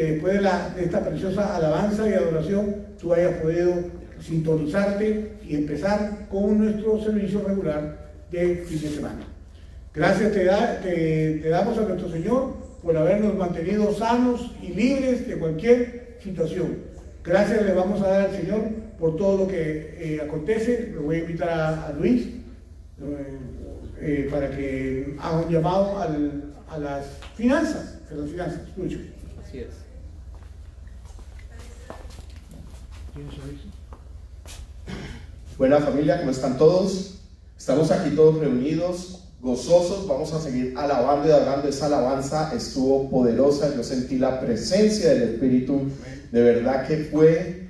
que después de esta preciosa alabanza y adoración tú hayas podido sintonizarte y empezar con nuestro servicio regular de fin de semana. Gracias te damos a nuestro Señor por habernos mantenido sanos y libres de cualquier situación. Gracias le vamos a dar al Señor por todo lo que acontece. Le voy a invitar a Luis para que haga un llamado a las finanzas. Lucho. Así es. Buena familia, ¿cómo están todos? Estamos aquí todos reunidos, gozosos, vamos a seguir alabando y adorando. Esa alabanza estuvo poderosa, yo sentí la presencia del Espíritu, de verdad que fue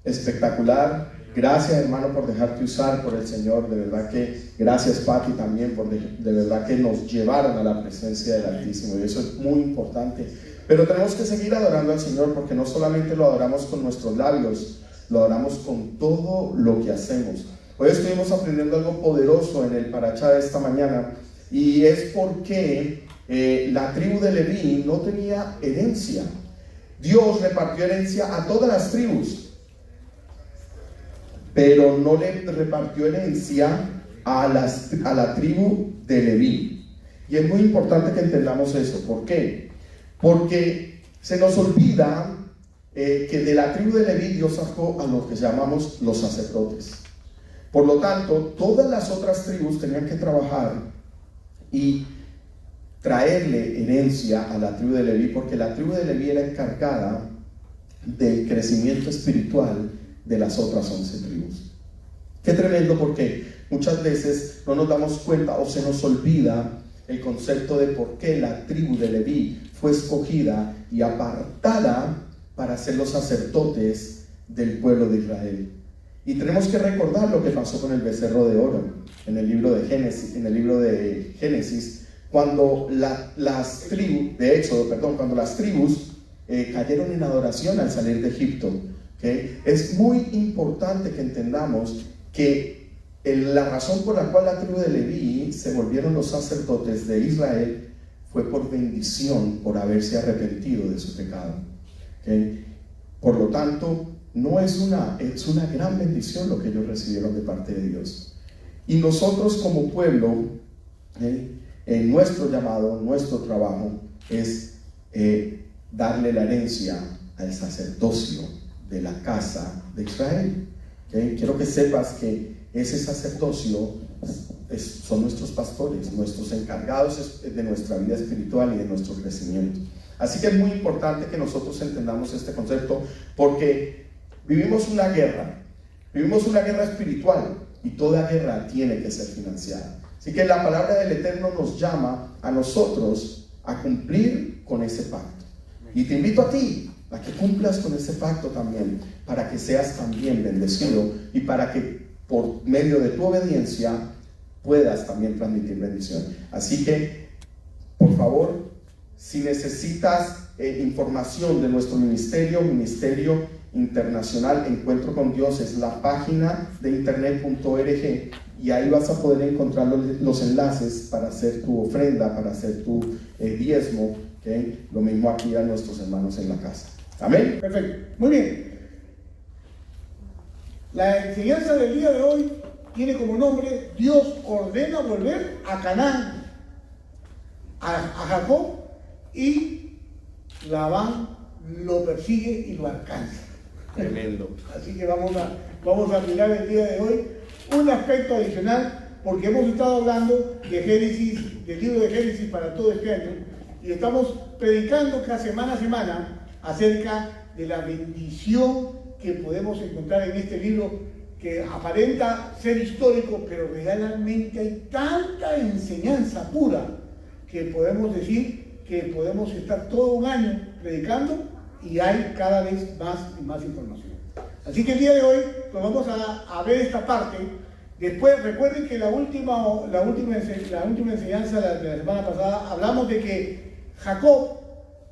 espectacular. Gracias, hermano, por dejarte usar por el Señor, de verdad que gracias, Pati, también por de verdad que nos llevaron a la presencia del Altísimo, y eso es muy importante. Pero tenemos que seguir adorando al Señor, porque no solamente lo adoramos con nuestros labios, lo adoramos con todo lo que hacemos. Hoy estuvimos aprendiendo algo poderoso en el Parashá de esta mañana, y es porque la tribu de Leví no tenía herencia. Dios repartió herencia a todas las tribus, pero no le repartió herencia a la tribu de Leví. Y es muy importante que entendamos eso. ¿Por qué? Porque se nos olvida que de la tribu de Leví Dios sacó a los que llamamos los sacerdotes. Por lo tanto, todas las otras tribus tenían que trabajar y traerle herencia a la tribu de Leví, porque la tribu de Leví era encargada del crecimiento espiritual de las otras 11 tribus. Qué tremendo, porque muchas veces no nos damos cuenta o se nos olvida el concepto de por qué la tribu de Leví fue escogida y apartada para ser los sacerdotes del pueblo de Israel. Y tenemos que recordar lo que pasó con el becerro de oro en el libro de Génesis, cuando las tribus de Éxodo, cuando las tribus cayeron en adoración al salir de Egipto. ¿Okay? Es muy importante que entendamos que la razón por la cual la tribu de Leví se volvieron los sacerdotes de Israel fue por bendición, por haberse arrepentido de su pecado. ¿Okay? Por lo tanto, es una gran bendición lo que ellos recibieron de parte de Dios. Y nosotros como pueblo, en nuestro llamado, nuestro trabajo es darle la herencia al sacerdocio de la casa de Israel. ¿Okay? Quiero que sepas que ese sacerdocio son nuestros pastores, nuestros encargados de nuestra vida espiritual y de nuestro crecimiento. Así que es muy importante que nosotros entendamos este concepto, porque vivimos una guerra espiritual, y toda guerra tiene que ser financiada. Así que la palabra del Eterno nos llama a nosotros a cumplir con ese pacto. Y te invito a ti a que cumplas con ese pacto también, para que seas también bendecido y para que por medio de tu obediencia puedas también transmitir bendición. Así que, por favor, si necesitas información de nuestro Ministerio Internacional Encuentro con Dios, es la página de internet.org, y ahí vas a poder encontrar los enlaces para hacer tu ofrenda, para hacer tu diezmo. ¿Okay? Lo mismo aquí a nuestros hermanos en la casa. Amén. Perfecto, muy bien. La enseñanza del día de hoy tiene como nombre: Dios ordena volver a Canaán a Jacob, y Labán lo persigue y lo alcanza. Tremendo. Así que vamos a mirar el día de hoy un aspecto adicional, porque hemos estado hablando de Génesis, del libro de Génesis para todo este año, y estamos predicando cada semana a semana acerca de la bendición que podemos encontrar en este libro, que aparenta ser histórico, pero realmente hay tanta enseñanza pura que podemos decir que podemos estar todo un año predicando, y hay cada vez más y más información. Así que el día de hoy pues vamos a ver esta parte. Después, recuerden que la última enseñanza de la semana pasada hablamos de que Jacob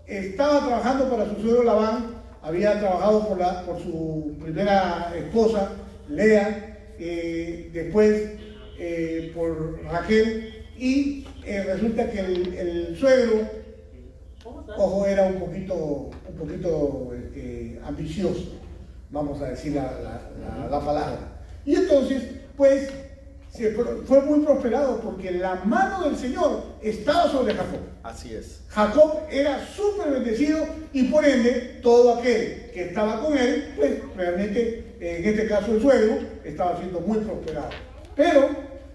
estaba trabajando para su suegro Labán, había trabajado por su primera esposa, Lea, después por Raquel, y resulta que el suegro ojo, era un poquito ambicioso, vamos a decir la palabra. Y entonces, pues, fue muy prosperado porque la mano del Señor estaba sobre Jacob. Así es. Jacob era súper bendecido y por ende todo aquel que estaba con él, pues realmente, en este caso el suegro, estaba siendo muy prosperado. Pero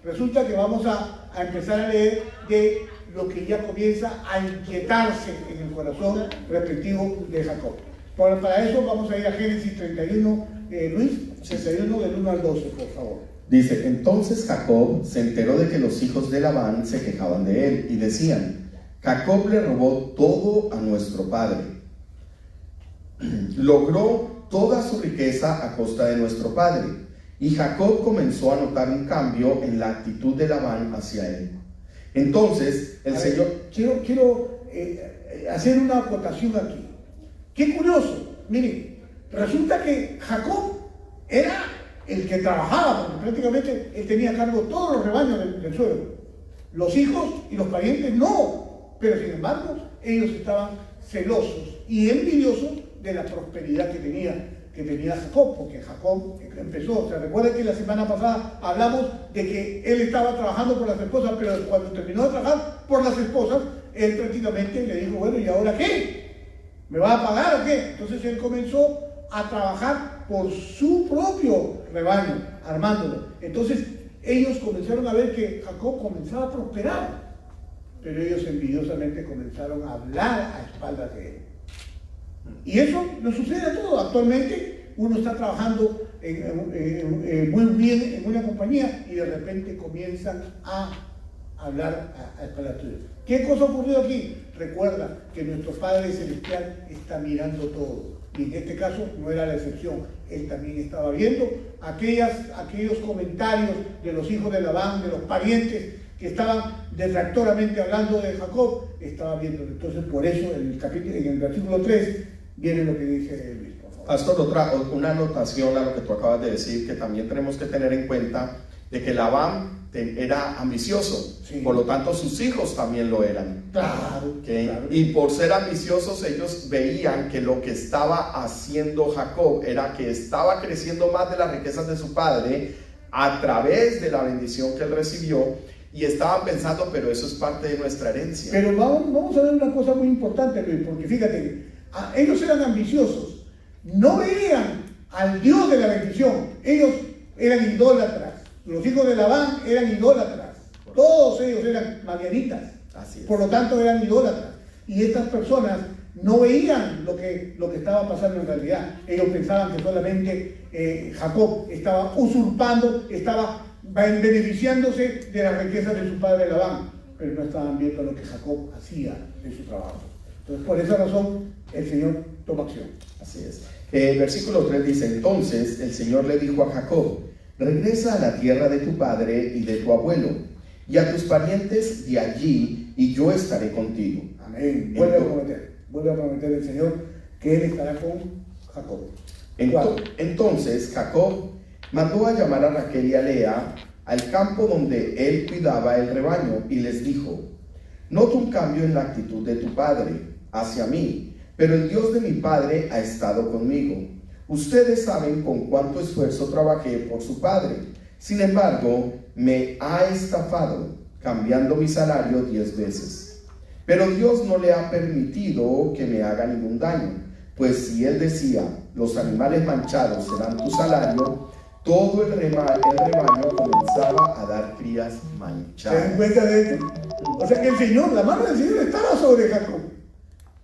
resulta que vamos a empezar a leer de lo que ya comienza a inquietarse en el corazón respectivo de Jacob. Para eso vamos a ir a Génesis 31, Luis, 31 del 1 al 12, por favor. Dice, entonces Jacob se enteró de que los hijos de Labán se quejaban de él y decían, Jacob le robó todo a nuestro padre. Logró toda su riqueza a costa de nuestro padre. Y Jacob comenzó a notar un cambio en la actitud de Labán hacia él. Entonces, el Señor... Quiero hacer una acotación aquí. Qué curioso. Miren, resulta que Jacob era el que trabajaba, porque prácticamente él tenía a cargo todos los rebaños del suegro. Los hijos y los parientes no, pero sin embargo ellos estaban celosos y envidiosos de la prosperidad que tenía Jacob, porque Jacob empezó, ¿se recuerda que la semana pasada hablamos de que él estaba trabajando por las esposas, pero cuando terminó de trabajar por las esposas, él prácticamente le dijo, bueno, ¿y ahora qué? ¿Me va a pagar o qué? Entonces él comenzó a trabajar por su propio rebaño, armándolo. Entonces ellos comenzaron a ver que Jacob comenzaba a prosperar, pero ellos envidiosamente comenzaron a hablar a espaldas de él. Y eso nos sucede a todos. Actualmente uno está trabajando muy bien en una compañía y de repente comienzan a hablar a espaldas tuyas. ¿Qué cosa ocurrió aquí? Recuerda que nuestro Padre Celestial está mirando todo. Y en este caso no era la excepción. Él también estaba viendo aquellos comentarios de los hijos de Labán, de los parientes que estaban detractoramente hablando de Jacob, estaba viéndolo. Entonces por eso en el versículo 3 viene lo que dice Luis, por favor. Pastor, una anotación a lo que tú acabas de decir, que también tenemos que tener en cuenta de que Labán era ambicioso, sí. Por lo tanto sus hijos también lo eran. Claro, ¿Okay? Claro. Y por ser ambiciosos ellos veían que lo que estaba haciendo Jacob era que estaba creciendo más de las riquezas de su padre a través de la bendición que él recibió, y estaban pensando, pero eso es parte de nuestra herencia. Pero vamos a ver una cosa muy importante, Luis, porque fíjate, ellos eran ambiciosos, no veían al Dios de la bendición, ellos eran idólatras. Los hijos de Labán eran idólatras, todos ellos eran madianitas, por lo tanto eran idólatras. Y estas personas no veían lo que estaba pasando en realidad. Ellos pensaban que solamente Jacob estaba usurpando, estaba beneficiándose de las riquezas de su padre Labán, pero no estaban viendo lo que Jacob hacía de su trabajo. Entonces, por esa razón, el Señor toma acción. Así es. Versículo 3 dice, entonces el Señor le dijo a Jacob, regresa a la tierra de tu padre y de tu abuelo, y a tus parientes de allí, y yo estaré contigo. Amén. Vuelve a prometer el Señor que Él estará con Jacob. Entonces Jacob mandó a llamar a Raquel y a Lea al campo donde él cuidaba el rebaño, y les dijo, noto un cambio en la actitud de tu padre hacia mí, pero el Dios de mi padre ha estado conmigo. Ustedes saben con cuánto esfuerzo trabajé por su padre. Sin embargo, me ha estafado, cambiando mi salario 10 veces. Pero Dios no le ha permitido que me haga ningún daño, pues si él decía, los animales manchados serán tu salario, todo el rebaño comenzaba a dar crías manchadas. ¿Se dan cuenta de esto? O sea que la mano del Señor estaba sobre Jacob.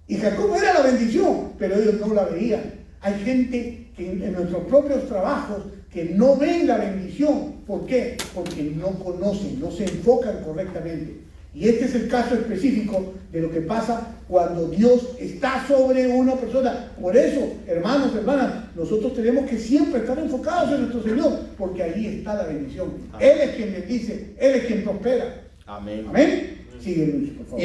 Y Jacob era la bendición, pero ellos no la veían. Hay gente que en nuestros propios trabajos que no ven la bendición. ¿Por qué? Porque no conocen, no se enfocan correctamente. Y este es el caso específico de lo que pasa cuando Dios está sobre una persona. Por eso, hermanos, hermanas, nosotros tenemos que siempre estar enfocados en nuestro Señor, porque ahí está la bendición. Amén. Él es quien bendice, Él es quien prospera. Amén. Amén. Sigue, Luis, por favor.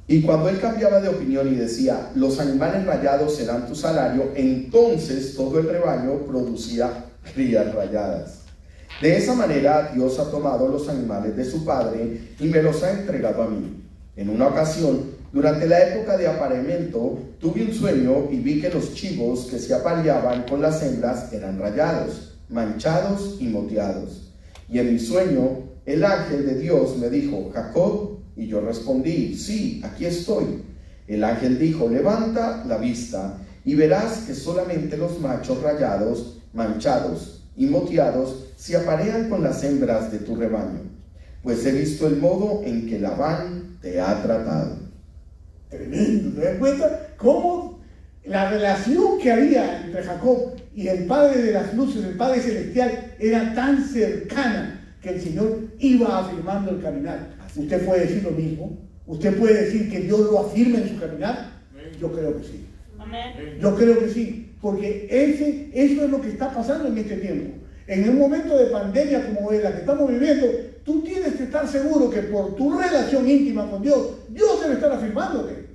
Y cuando él cambiaba de opinión y decía, los animales rayados serán tu salario, entonces todo el rebaño producía crías rayadas. De esa manera Dios ha tomado los animales de su padre y me los ha entregado a mí. En una ocasión, durante la época de apareamiento, tuve un sueño y vi que los chivos que se apareaban con las hembras eran rayados, manchados y moteados. Y en mi sueño, el ángel de Dios me dijo, Jacob, y yo respondí, sí, aquí estoy. El ángel dijo, levanta la vista y verás que solamente los machos rayados, manchados y moteados se aparean con las hembras de tu rebaño, pues he visto el modo en que Labán te ha tratado. Tremendo, ¿te das cuenta? Cómo la relación que había entre Jacob y el Padre de las Luces, el Padre Celestial, era tan cercana que el Señor iba afirmando el caminar. ¿Usted puede decir lo mismo? ¿Usted puede decir que Dios lo afirma en su caminar? Yo creo que sí. Yo creo que sí, porque eso es lo que está pasando en este tiempo. En un momento de pandemia como es la que estamos viviendo, tú tienes que estar seguro que por tu relación íntima con Dios, Dios debe estar afirmándote.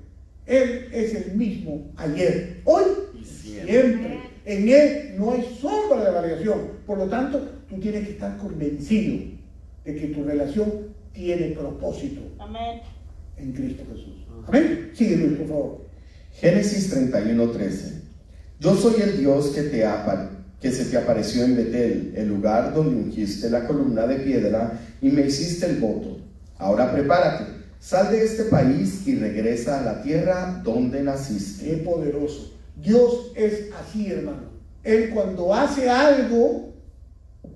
Él es el mismo ayer, hoy y siempre. En Él no hay sombra de variación. Por lo tanto, tú tienes que estar convencido de que tu relación tiene propósito. Amén. En Cristo Jesús. Amén. Sigue, Luis, por favor. Génesis 31:13. Yo soy el Dios que se te apareció en Betel, el lugar donde ungiste la columna de piedra y me hiciste el voto. Ahora prepárate, sal de este país y regresa a la tierra donde naciste. Qué poderoso. Dios es así, hermano. Él cuando hace algo,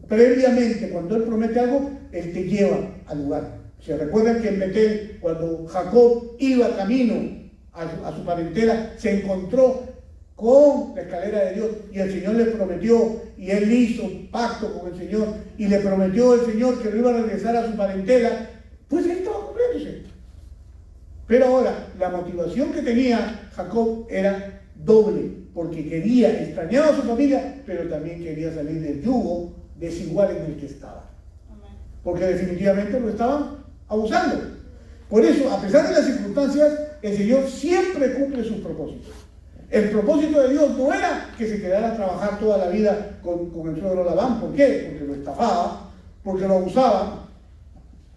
previamente, cuando Él promete algo, Él te lleva al lugar. ¿Se recuerdan que en Betel, cuando Jacob iba camino a su parentela, se encontró con la escalera de Dios y el Señor le prometió y él hizo pacto con el Señor y le prometió el Señor que lo iba a regresar a su parentela? Pues él estaba cumpliéndose. Pero ahora, la motivación que tenía Jacob era doble, porque extrañaba a su familia, pero también quería salir del yugo desigual en el que estaba. Porque definitivamente lo estaban abusando. Por eso, a pesar de las circunstancias, el Señor siempre cumple sus propósitos. El propósito de Dios no era que se quedara a trabajar toda la vida con el suegro Labán. ¿Por qué? Porque lo estafaba, porque lo abusaba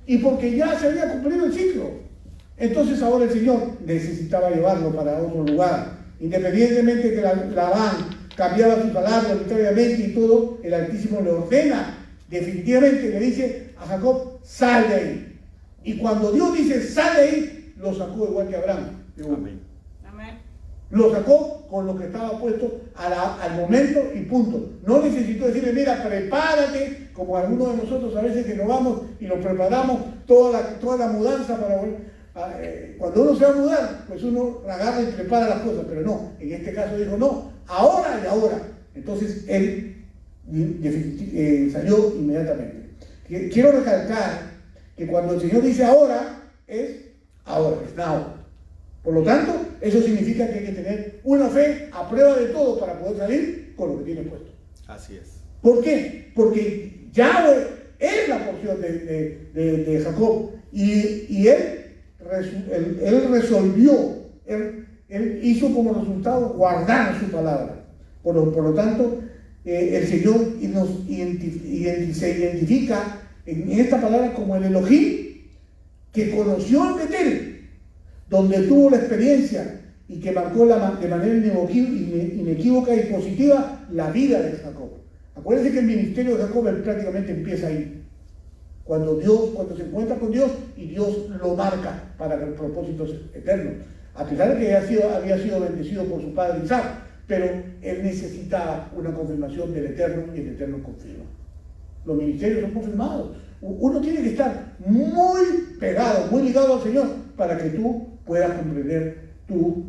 y porque ya se había cumplido el ciclo. Entonces ahora el Señor necesitaba llevarlo para otro lugar. Independientemente de que Labán cambiaba su palabra arbitrariamente y todo, el Altísimo le ordena, definitivamente le dice a Jacob, sal de ahí. Y cuando Dios dice, sal de ahí, lo sacó igual que Abraham. Amén. Lo sacó con lo que estaba puesto al momento y punto. No necesitó decirle, mira, prepárate, como algunos de nosotros a veces que nos vamos y nos preparamos toda la mudanza para volver. Cuando uno se va a mudar, pues uno agarra y prepara las cosas, pero no, en este caso dijo, no, ahora y ahora. Entonces él salió inmediatamente. Quiero recalcar que cuando el Señor dice ahora, es now. Por lo tanto, eso significa que hay que tener una fe a prueba de todo para poder salir con lo que tiene puesto. Así es. ¿Por qué? Porque Yahweh es la porción de Jacob y él resolvió, él hizo como resultado guardar su palabra. Por lo tanto, el Señor se identifica en esta palabra como el Elohim que conoció en Betel, donde tuvo la experiencia y que marcó de manera inequívoca y positiva la vida de Jacob. Acuérdense que el ministerio de Jacob prácticamente empieza ahí, cuando se encuentra con Dios y Dios lo marca para los propósitos eternos, a pesar de que había sido bendecido por su padre Isaac, pero él necesitaba una confirmación del Eterno y el Eterno confirma. Los ministerios son confirmados. Uno tiene que estar muy pegado, muy ligado al Señor para que tú puedas comprender tu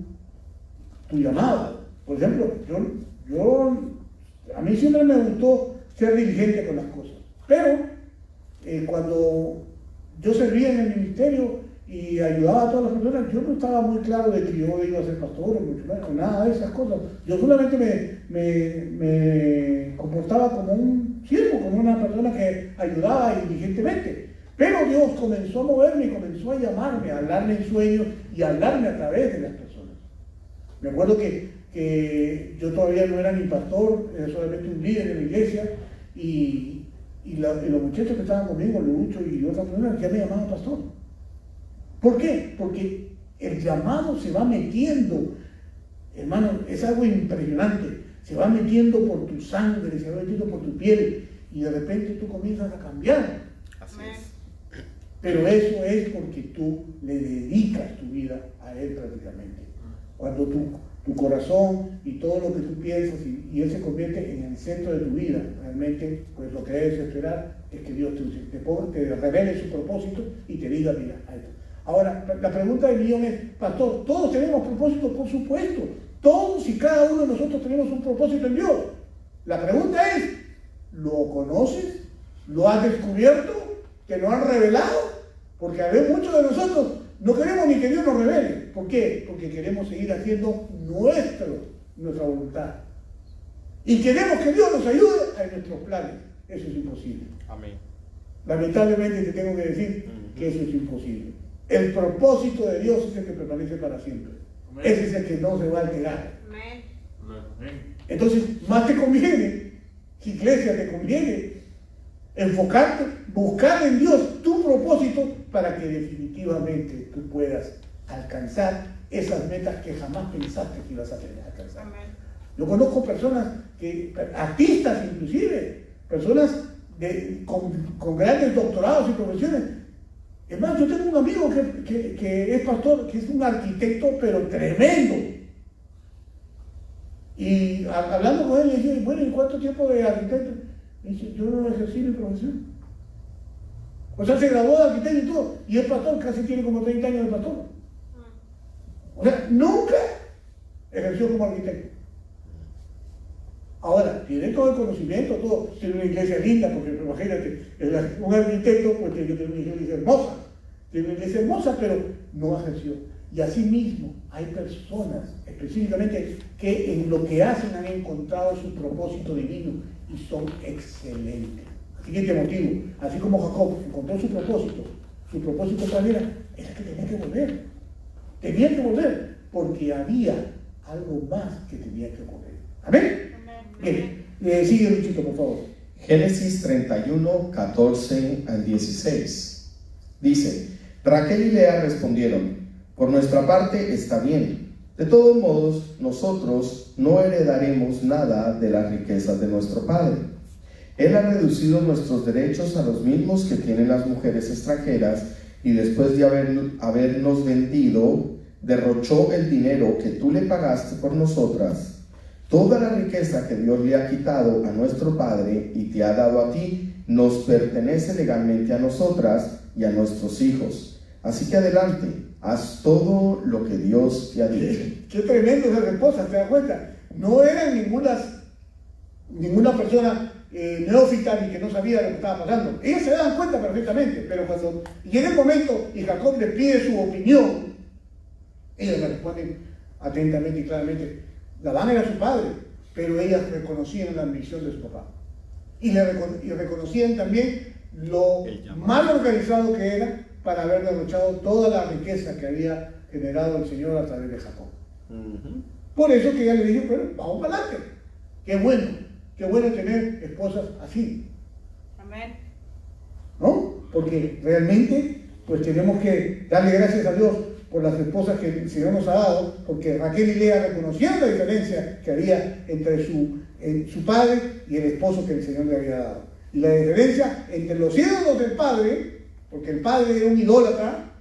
llamado. Por ejemplo, a mí siempre me gustó ser diligente con las cosas, pero cuando yo servía en el ministerio y ayudaba a todas las personas, yo no estaba muy claro de que yo iba a ser pastor, mucho menos, nada de esas cosas. Yo solamente me comportaba como un siervo, como una persona que ayudaba diligentemente. Pero Dios comenzó a moverme y comenzó a llamarme, a hablarme en sueños y a hablarme a través de las personas. Me acuerdo que yo todavía no era ni pastor, era solamente un líder en la iglesia, y los muchachos que estaban conmigo, Lucho y otras personas, ya me llamaban pastor. ¿Por qué? Porque el llamado se va metiendo, hermano, es algo impresionante, se va metiendo por tu sangre, se va metiendo por tu piel, y de repente tú comienzas a cambiar. Así es. Pero eso es porque tú le dedicas tu vida a Él prácticamente. Cuando tu corazón y todo lo que tú piensas y Él se convierte en el centro de tu vida, realmente pues lo que debes esperar es que Dios te revele su propósito y te diga, mira, ahí está. Ahora, la pregunta del millón es, pastor, ¿todos tenemos propósito? Por supuesto. Todos y cada uno de nosotros tenemos un propósito en Dios. La pregunta es, ¿lo conoces? ¿Lo has descubierto? ¿Te lo han revelado? Porque a veces muchos de nosotros no queremos ni que Dios nos revele. ¿Por qué? Porque queremos seguir haciendo nuestra voluntad. Y queremos que Dios nos ayude a nuestros planes. Eso es imposible. Amén. Lamentablemente te tengo que decir que eso es imposible. El propósito de Dios es el que permanece para siempre. Amén. Ese es el que no se va a alterar. Amén. Entonces, más te conviene, iglesia, te conviene enfocarte, buscar en Dios tu propósito para que definitivamente tú puedas alcanzar esas metas que jamás pensaste que ibas a tener que alcanzar. Amén. Yo conozco personas, artistas inclusive, personas con grandes doctorados y profesiones. Es más, yo tengo un amigo que es pastor, que es un arquitecto, pero tremendo. Y hablando con él, le dije, bueno, ¿y cuánto tiempo de arquitecto? Me dice, yo no ejercí mi profesión. O sea, se graduó de arquitecto y todo, y es pastor, casi tiene como 30 años de pastor. O sea, nunca ejerció como arquitecto. Ahora, tiene todo el conocimiento, todo, tiene una iglesia linda, porque imagínate, un arquitecto pues tiene que tener una iglesia hermosa, tiene una iglesia hermosa, pero no ejerció. Y así mismo hay personas, específicamente, que en lo que hacen han encontrado su propósito divino y son excelentes. Así que te motivo, así como Jacob encontró su propósito ¿cuál era? Era que tenía que volver, porque había algo más que tenía que ocurrir. ¿Amén? Bien, sigue Luchito, por favor. Génesis 31, 14 al 16. Dice, Raquel y Lea respondieron, por nuestra parte está bien. De todos modos, nosotros no heredaremos nada de las riquezas de nuestro padre. Él ha reducido nuestros derechos a los mismos que tienen las mujeres extranjeras y después de habernos vendido, derrochó el dinero que tú le pagaste por nosotras. Toda la riqueza que Dios le ha quitado a nuestro padre y te ha dado a ti, nos pertenece legalmente a nosotras y a nuestros hijos. Así que adelante, haz todo lo que Dios te ha dicho. Qué tremendo esas esposas, ¿te das cuenta? No eran ninguna persona neófita ni que no sabía lo que estaba pasando. Ellas se daban cuenta perfectamente, pero cuando llega el momento y Jacob le pide su opinión, ellas le responden atentamente y claramente. Labán era su padre, pero ellas reconocían la ambición de su papá. Y reconocían también lo mal organizado que era para haber derrochado toda la riqueza que había generado el Señor a través de Jacob. Por eso que ella le dijo, pero vamos para adelante. Qué bueno tener esposas así. Amén. ¿No? Porque realmente pues tenemos que darle gracias a Dios por las esposas que el Señor nos ha dado, porque Raquel y Lea reconocían la diferencia que había entre su padre y el esposo que el Señor le había dado. Y la diferencia entre los ídolos del padre, porque el padre era un idólatra,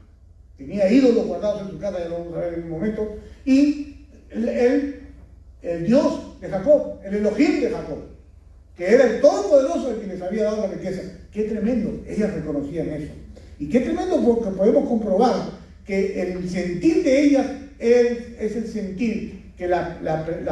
tenía ídolos guardados en su casa, ya lo vamos a ver en un momento, y el Dios de Jacob, el Elohim de Jacob, que era el Todopoderoso el que les había dado la riqueza. Qué tremendo, ellas reconocían eso. Y qué tremendo porque podemos comprobar que el sentir de ellas es el sentir que la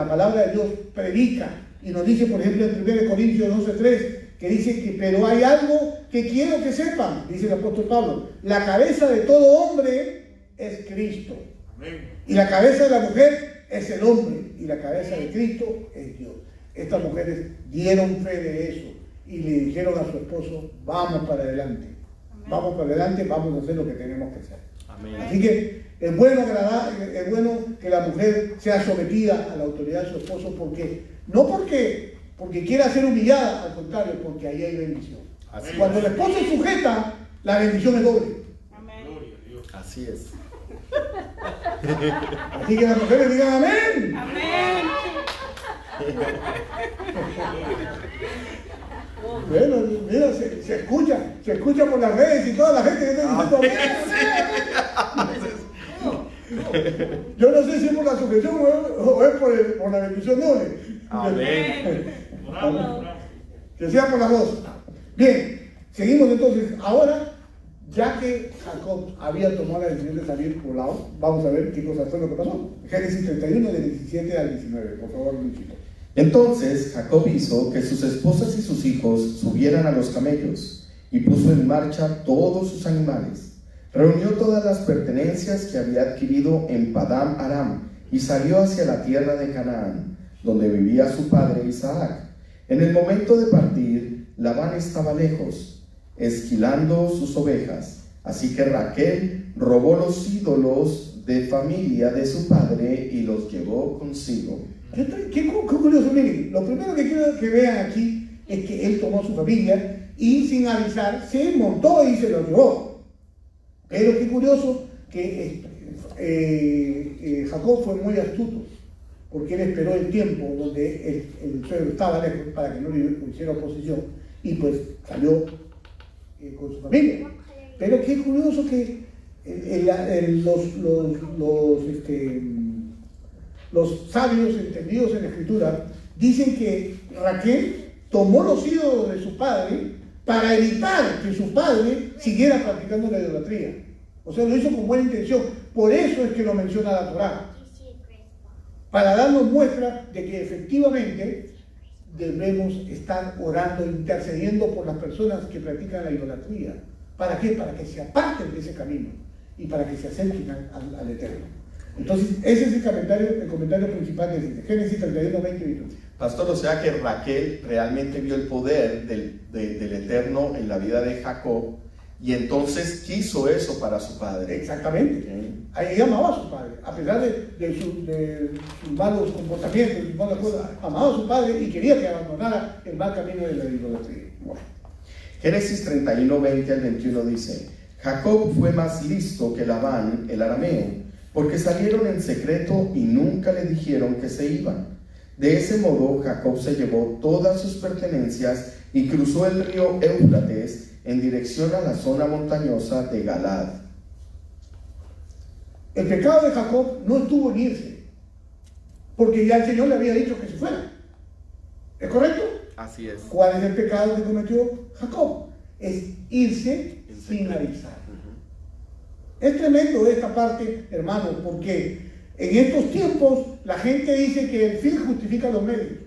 palabra de Dios predica. Y nos dice, por ejemplo, en 1 Corintios 12:3, que dice que, pero hay algo que quiero que sepan, dice el apóstol Pablo, la cabeza de todo hombre es Cristo. Amén. Y la cabeza de la mujer es el hombre, y la cabeza de Cristo es Dios. Estas mujeres dieron fe de eso, y le dijeron a su esposo, vamos para adelante. Amén. Vamos para adelante, vamos a hacer lo que tenemos que hacer. Amén. Así que es bueno que la mujer sea sometida a la autoridad de su esposo, no porque quiera ser humillada, al contrario, porque ahí hay bendición. Así cuando el esposo es sujeta, la bendición es doble. Amén. Así es. Así que las mujeres digan amén. Amén. Bueno, mira, se escucha por las redes y toda la gente que está diciendo amén. Yo no sé si es por la sujeción o es por la bendición doble. Amén. Bravo, bravo. Que sea por las dos. Bien, seguimos entonces. Ahora, ya que Jacob había tomado la decisión de salir por lado, vamos a ver qué cosa fue lo que pasó. Génesis 31, del 17 al 19. Por favor, Luisito. Entonces Jacob hizo que sus esposas y sus hijos subieran a los camellos y puso en marcha todos sus animales. Reunió todas las pertenencias que había adquirido en Padam Aram y salió hacia la tierra de Canaán, donde vivía su padre Isaac. En el momento de partir, Labán estaba lejos, esquilando sus ovejas. Así que Raquel robó los ídolos de familia de su padre y los llevó consigo. Qué curioso, miren, lo primero que quiero que vean aquí es que él tomó a su familia y sin avisar se montó y se lo llevó. Pero qué curioso que Jacob fue muy astuto, porque él esperó el tiempo donde el suegro estaba lejos para que no le hiciera oposición y pues salió con su familia. Pero qué curioso que los sabios entendidos en la escritura dicen que Raquel tomó los ídolos de su padre para evitar que su padre siguiera practicando la idolatría. O sea, lo hizo con buena intención. Por eso es que lo menciona la Torá, para darnos muestra de que efectivamente debemos estar orando, intercediendo por las personas que practican la idolatría. ¿Para qué? Para que se aparten de ese camino y para que se acerquen al Eterno. Entonces, ese es el comentario principal de Génesis 31, 20 y 21. Pastor, o sea que Raquel realmente vio el poder del Eterno en la vida de Jacob y entonces quiso eso para su padre. Exactamente. Ella amaba a su padre, a pesar de sus malos comportamientos, sus malas cosas, amaba a su padre y quería que abandonara el mal camino de la idolatría. Bueno. Génesis 31, 20 al 21 dice: Jacob fue más listo que Labán, el arameo, porque salieron en secreto y nunca le dijeron que se iban. De ese modo, Jacob se llevó todas sus pertenencias y cruzó el río Éufrates en dirección a la zona montañosa de Galad. El pecado de Jacob no estuvo en irse, porque ya el Señor le había dicho que se fuera. ¿Es correcto? Así es. ¿Cuál es el pecado que cometió Jacob? Es irse sin avisar. Es tremendo esta parte, hermanos, porque en estos tiempos la gente dice que el fin justifica los medios.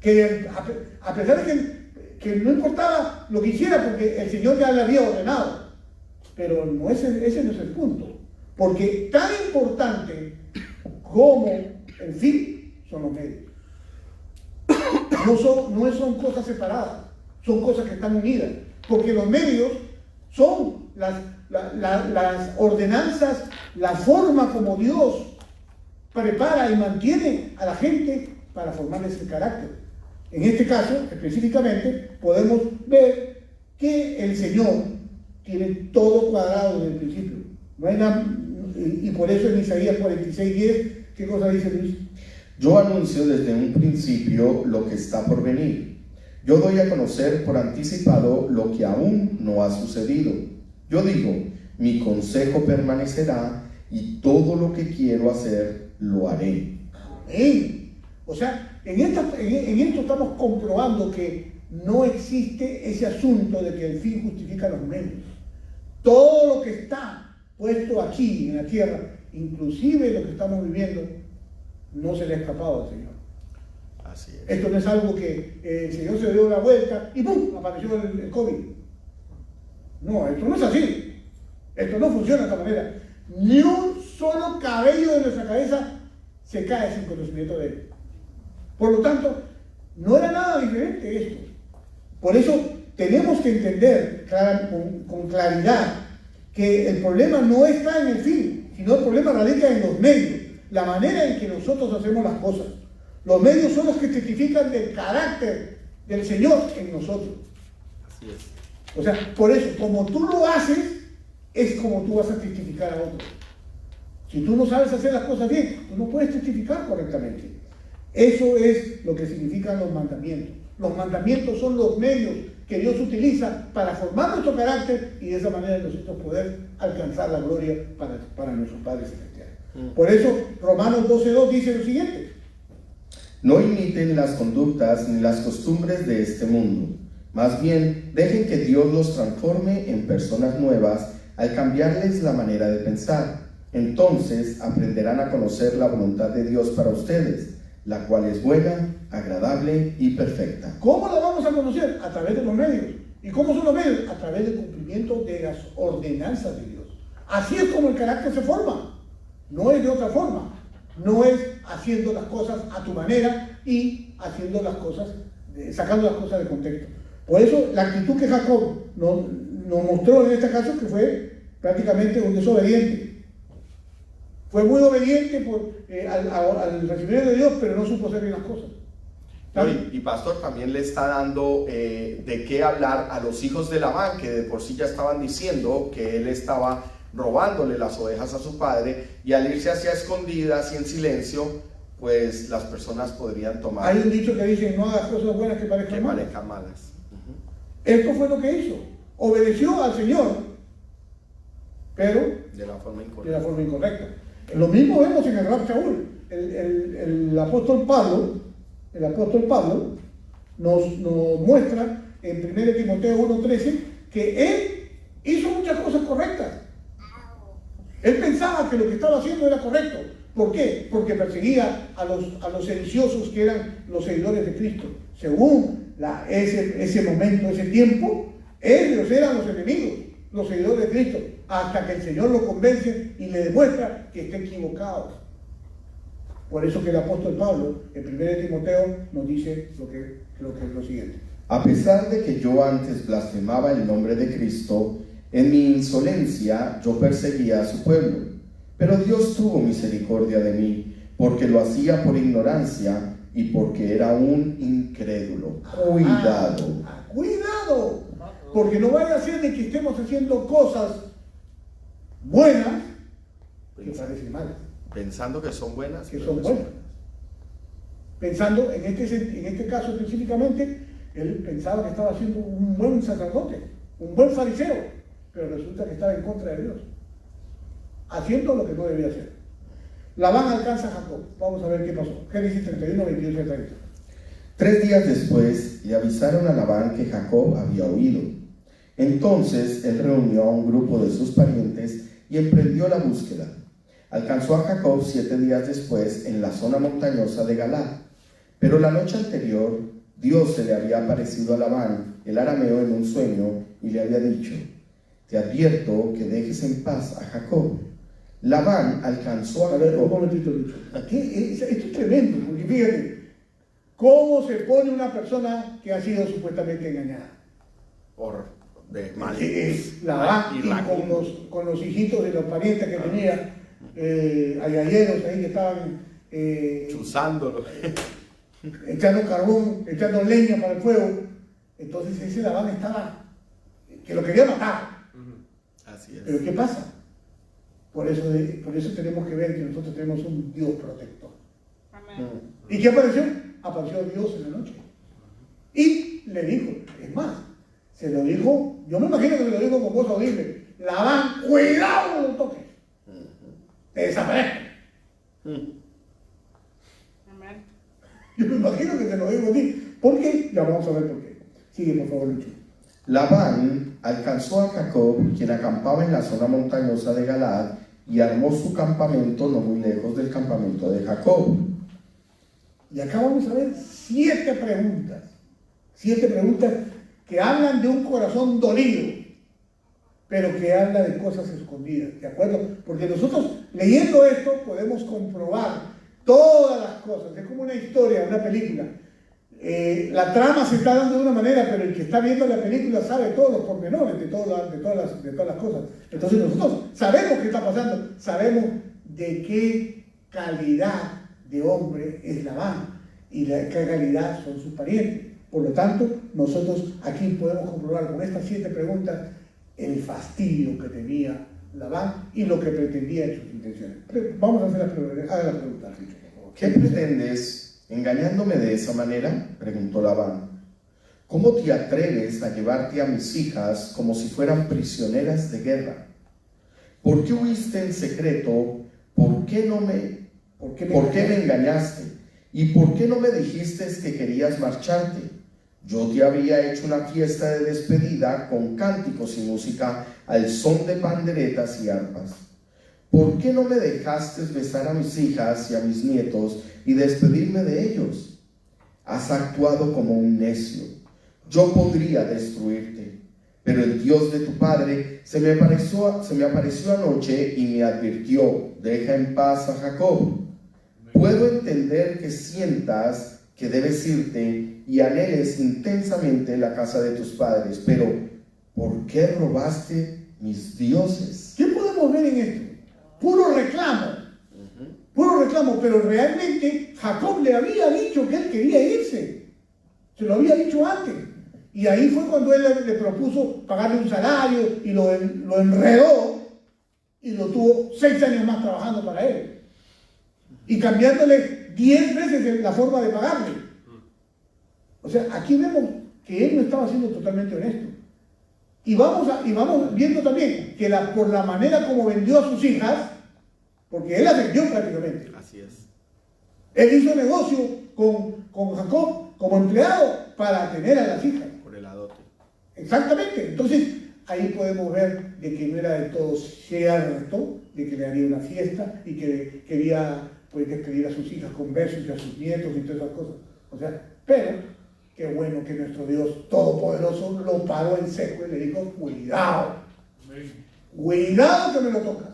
Que a pesar de que no importaba lo que hiciera, porque el Señor ya le había ordenado. Pero no, ese no es el punto. Porque tan importante como el fin son los medios. No son cosas separadas, son cosas que están unidas. Porque los medios son las ordenanzas, la forma como Dios prepara y mantiene a la gente para formarles el carácter. En este caso, específicamente, podemos ver que el Señor tiene todo cuadrado desde el principio. No hay nada, y por eso en Isaías 46:10, ¿qué cosa dice Luis? Yo anuncio desde un principio lo que está por venir. Yo doy a conocer por anticipado lo que aún no ha sucedido. Yo digo, mi consejo permanecerá y todo lo que quiero hacer lo haré. Amén. O sea, en esto estamos comprobando que no existe ese asunto de que el fin justifica los medios. Todo lo que está puesto aquí en la tierra, inclusive lo que estamos viviendo, no se le ha escapado al Señor. Así es. Esto no es algo que el Señor se dio la vuelta y ¡pum!, apareció el COVID. No, esto no es así. Esto no funciona de esta manera. Ni un solo cabello de nuestra cabeza se cae sin conocimiento de Él. Por lo tanto, no era nada diferente esto. Por eso tenemos que entender con claridad que el problema no está en el fin, sino el problema radica en los medios, la manera en que nosotros hacemos las cosas. Los medios son los que testifican del carácter del Señor en nosotros. Así es. O sea, por eso, como tú lo haces, es como tú vas a testificar a otros. Si tú no sabes hacer las cosas bien, tú no puedes testificar correctamente. Eso es lo que significan los mandamientos. Los mandamientos son los medios que Dios utiliza para formar nuestro carácter y de esa manera nosotros poder alcanzar la gloria para nuestros padres celestiales. Por eso Romanos 12:2 dice lo siguiente: no imiten las conductas ni las costumbres de este mundo, más bien dejen que Dios los transforme en personas nuevas al cambiarles la manera de pensar. Entonces aprenderán a conocer la voluntad de Dios para ustedes, la cual es buena, agradable y perfecta. ¿Cómo la vamos a conocer? A través de los medios. ¿Y cómo son los medios? A través del cumplimiento de las ordenanzas de Dios. Así es como el carácter se forma. No es de otra forma. No es haciendo las cosas a tu manera y haciendo las cosas, sacando las cosas de contexto. Por eso la actitud que Jacob nos mostró en este caso, que fue prácticamente un desobediente. Fue muy obediente al recibimiento de Dios, pero no supo hacer bien las cosas. Y pastor, también le está dando de qué hablar a los hijos de Labán, que de por sí ya estaban diciendo que él estaba robándole las ovejas a su padre, y al irse hacia escondidas y en silencio, pues las personas podrían tomar. Hay un dicho que dice: no hagas cosas buenas que parezcan malas. Esto fue lo que hizo. Obedeció al Señor, pero de la forma incorrecta. Lo mismo vemos en el Rab Shaul. El apóstol Pablo nos muestra en 1 Timoteo 1:13 que él hizo muchas cosas correctas. Él pensaba que lo que estaba haciendo era correcto. ¿Por qué? Porque perseguía a los sediciosos, que eran los seguidores de Cristo. Según ese momento, ese tiempo, ellos eran los enemigos, los seguidores de Cristo, hasta que el Señor lo convence y le demuestra que está equivocado. Por eso que el apóstol Pablo, en 1 Timoteo, nos dice lo siguiente: a pesar de que yo antes blasfemaba el nombre de Cristo, en mi insolencia yo perseguía a su pueblo, pero Dios tuvo misericordia de mí, porque lo hacía por ignorancia y porque era un incrédulo. Cuidado. Cuidado, porque no vaya a ser de que estemos haciendo cosas buenas que parecen malas. Pensando que son buenas. Pensando, en este caso específicamente, él pensaba que estaba haciendo un buen sacerdote, un buen fariseo, pero resulta que estaba en contra de Dios, haciendo lo que no debía hacer. Labán alcanza a Jacob. Vamos a ver qué pasó. Génesis 31, 28 y 30. 3 días después le avisaron a Labán que Jacob había huido. Entonces él reunió a un grupo de sus parientes y emprendió la búsqueda. Alcanzó a Jacob 7 días después en la zona montañosa de Galaad. Pero la noche anterior Dios se le había aparecido a Labán, el arameo, en un sueño y le había dicho: te advierto que dejes en paz a Jacob. Labán alcanzó a Jacob. Un momentito, Lucho. Esto es tremendo, porque fíjate cómo se pone una persona que ha sido supuestamente engañada. Labán, y con los hijitos de los parientes que tenía, ayayeros ahí que estaban chuzándolo, echando carbón, echando leña para el fuego. Entonces ese Labán estaba que lo quería matar. Así es. Pero ¿qué pasa? Por eso tenemos que ver que nosotros tenemos un Dios protector. Amén. ¿Y qué apareció? Apareció Dios en la noche. Y le dijo, es más, se lo dijo, yo me imagino que se lo dijo con voz audible: Labán, cuidado, no lo toques. Te desaparezco. Amén. Yo me imagino que se lo dijo así. ¿Por qué? Ya vamos a ver por qué. Sigue, por favor, Lucho. Labán alcanzó a Jacob, quien acampaba en la zona montañosa de Galaad, y armó su campamento no muy lejos del campamento de Jacob. Y acá vamos a ver 7 preguntas. 7 preguntas que hablan de un corazón dolido, pero que habla de cosas escondidas, ¿de acuerdo? Porque nosotros leyendo esto podemos comprobar todas las cosas. Es como una historia, una película. La trama se está dando de una manera, pero el que está viendo la película sabe todos los pormenores de todas las cosas. Entonces nosotros sabemos qué está pasando, sabemos de qué calidad de hombre es Labán y de qué calidad son sus parientes. Por lo tanto, nosotros aquí podemos comprobar con estas 7 preguntas el fastidio que tenía Labán y lo que pretendía en sus intenciones. Vamos a hacer la pregunta. ¿Qué pretendes engañándome de esa manera?, preguntó Labán. ¿Cómo te atreves a llevarte a mis hijas como si fueran prisioneras de guerra? ¿Por qué huiste en secreto? ¿Por qué me engañaste? ¿Y por qué no me dijiste que querías marcharte? Yo te había hecho una fiesta de despedida con cánticos y música al son de panderetas y arpas. ¿Por qué no me dejaste besar a mis hijas y a mis nietos y despedirme de ellos? Has actuado como un necio. Yo podría destruirte, pero el Dios de tu padre se me apareció anoche y me advirtió: deja en paz a Jacob. Puedo entender que sientas que debes irte y anheles intensamente la casa de tus padres, pero ¿por qué robaste mis dioses? ¿Qué podemos ver en esto? Puro reclamo, pero realmente Jacob le había dicho que él quería irse. Se lo había dicho antes. Y ahí fue cuando él le propuso pagarle un salario y lo enredó y lo tuvo 6 años más trabajando para él. Y cambiándole 10 veces la forma de pagarle. O sea, aquí vemos que él no estaba siendo totalmente honesto. Y vamos viendo también que por la manera como vendió a sus hijas, porque él las vendió prácticamente. Así es. Él hizo negocio con Jacob como empleado para tener a las hijas. Por el adote. Exactamente. Entonces, ahí podemos ver de que no era del todo cierto, de que le haría una fiesta y que quería despedir a sus hijas con besos y a sus nietos y todas esas cosas. O sea, pero qué bueno que nuestro Dios Todopoderoso lo paró en seco y le dijo: cuidado, cuidado que me lo tocas.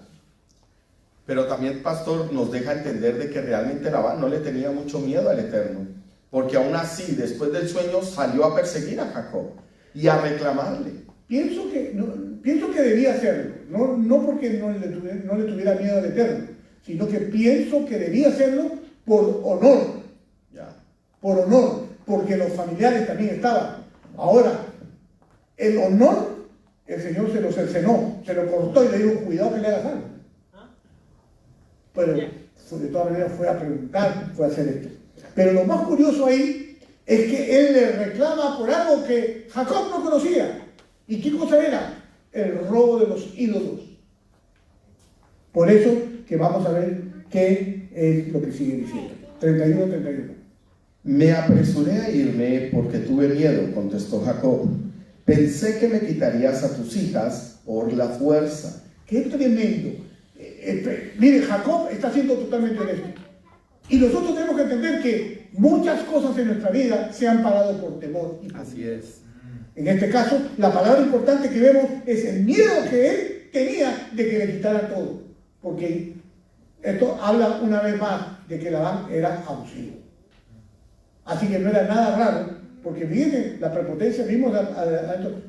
Pero también, pastor, nos deja entender de que realmente Labán no le tenía mucho miedo al Eterno, porque aún así, después del sueño, salió a perseguir a Jacob y a reclamarle. Pienso que debía hacerlo, no porque no le tuviera miedo al Eterno, sino que pienso que debía hacerlo por honor. Ya. Por honor, porque los familiares también estaban. Ahora, el honor, el Señor se lo cercenó, se lo cortó y le dijo: cuidado que le hagas algo. Pero de todas maneras fue a preguntar, fue a hacer esto. Pero lo más curioso ahí es que él le reclama por algo que Jacob no conocía. ¿Y qué cosa era? El robo de los ídolos. Por eso que vamos a ver qué es lo que sigue diciendo. 31. Me apresuré a irme porque tuve miedo, contestó Jacob. Pensé que me quitarías a tus hijas por la fuerza. ¡Qué tremendo! Mire, Jacob está siendo totalmente honesto. Y nosotros tenemos que entender que muchas cosas en nuestra vida se han parado por temor. Así es. En este caso, la palabra importante que vemos es el miedo que él tenía de que le quitaran todo. Porque esto habla una vez más de que Labán era abusivo. Así que no era nada raro, porque fíjense la prepotencia, vimos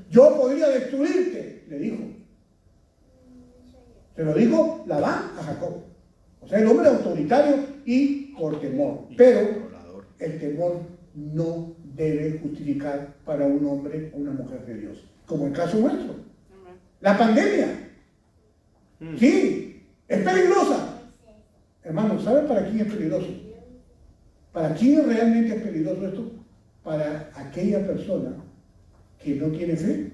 yo podría destruirte, le dijo. Se lo dijo Labán a Jacob. O sea, el hombre autoritario y por temor. Pero el temor no debe justificar para un hombre o una mujer de Dios. Como el caso nuestro. La pandemia. Sí, es peligrosa. Hermanos, ¿saben para quién es peligroso? ¿Para quién realmente es peligroso esto? Para aquella persona que no tiene fe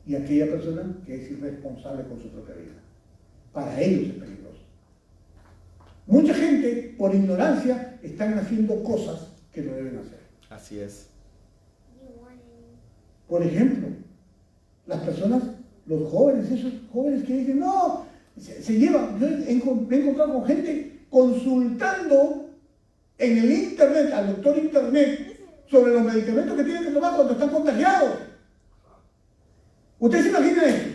y aquella persona que es irresponsable con su propia vida. Para ellos es peligroso. Mucha gente, por ignorancia, están haciendo cosas que no deben hacer. Así es. Por ejemplo, las personas, los jóvenes, esos jóvenes que dicen: no, se llevan. Yo me he encontrado con gente consultando en el internet, al doctor internet, sobre los medicamentos que tienen que tomar cuando están contagiados. ¿Usted se imagina esto?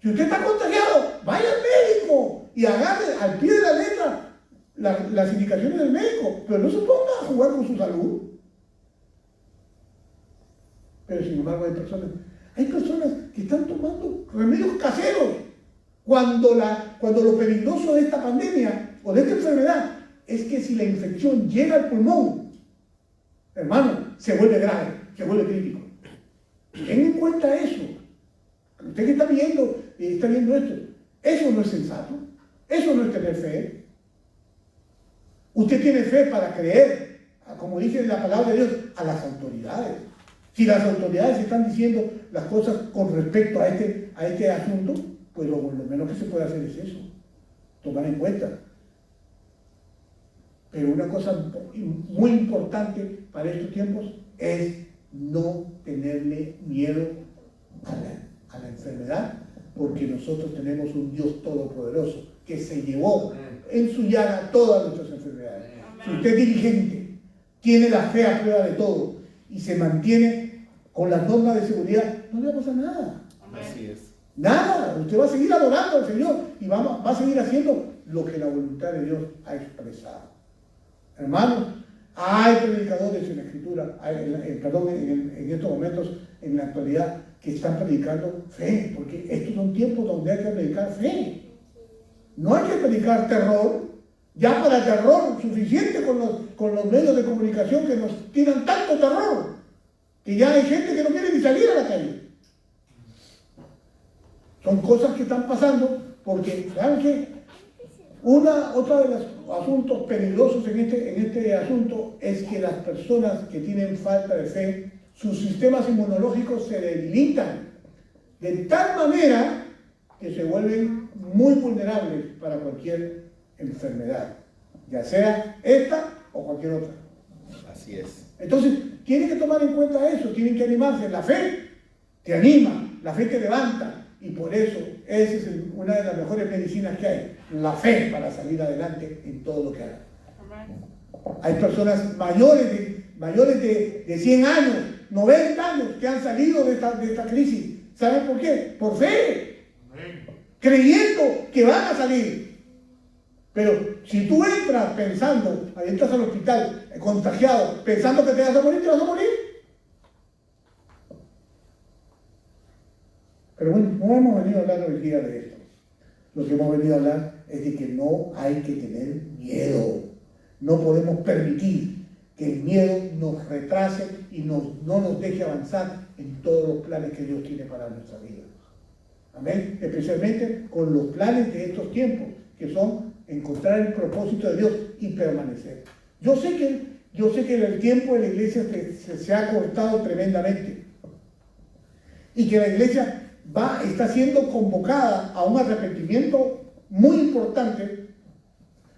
Si usted está contagiado, vaya al médico y agarre al pie de la letra las indicaciones del médico, pero no se ponga a jugar con su salud. Pero sin embargo hay personas que están tomando remedios caseros cuando lo peligroso de esta pandemia o de esta enfermedad es que si la infección llega al pulmón, hermano, se vuelve grave, se vuelve crítico. Ten en cuenta eso. usted que está viendo esto, eso no es sensato, eso no es tener fe. Usted tiene fe para creer, como dice la palabra de Dios, a las autoridades. Si las autoridades están diciendo las cosas con respecto a este asunto, pues lo menos que se puede hacer es eso, tomar en cuenta. Pero una cosa muy importante para estos tiempos es no tenerle miedo a la enfermedad, porque nosotros tenemos un Dios todopoderoso que se llevó en su llaga todas nuestras enfermedades. Si usted es dirigente, tiene la fe a prueba de todo y se mantiene con las normas de seguridad, no le va a pasar nada. Así es. Nada, usted va a seguir adorando al Señor y va a seguir haciendo lo que la voluntad de Dios ha expresado. Hermanos, hay predicadores en la Escritura, en estos momentos, en la actualidad, que están predicando fe, porque estos son tiempos donde hay que predicar fe. No hay que predicar terror. Ya para terror suficiente con los medios de comunicación que nos tiran tanto terror, que ya hay gente que no quiere ni salir a la calle. Son cosas que están pasando porque, ¿saben qué? Otra de los asuntos peligrosos en este asunto es que las personas que tienen falta de fe, sus sistemas inmunológicos se debilitan de tal manera que se vuelven muy vulnerables para cualquier enfermedad, ya sea esta o cualquier otra. Así es. Entonces, tienen que tomar en cuenta eso, tienen que animarse. La fe te anima, la fe te levanta, y por eso esa es una de las mejores medicinas que hay, la fe para salir adelante en todo lo que hagan. Hay personas mayores de 100 años, 90 años, que han salido de esta crisis. ¿Saben por qué? Por fe, creyendo que van a salir. Pero si tú entras entras al hospital contagiado, pensando que te vas a morir, te vas a morir. Pero bueno, no hemos venido a hablar hoy día de esto. Lo que hemos venido a hablar es de que no hay que tener miedo. No podemos permitir que el miedo nos retrase y no nos deje avanzar en todos los planes que Dios tiene para nuestra vida. Amén. Especialmente con los planes de estos tiempos, que son encontrar el propósito de Dios y permanecer. Yo sé que el tiempo de la iglesia se ha cortado tremendamente y que la iglesia está siendo convocada a un arrepentimiento muy importante,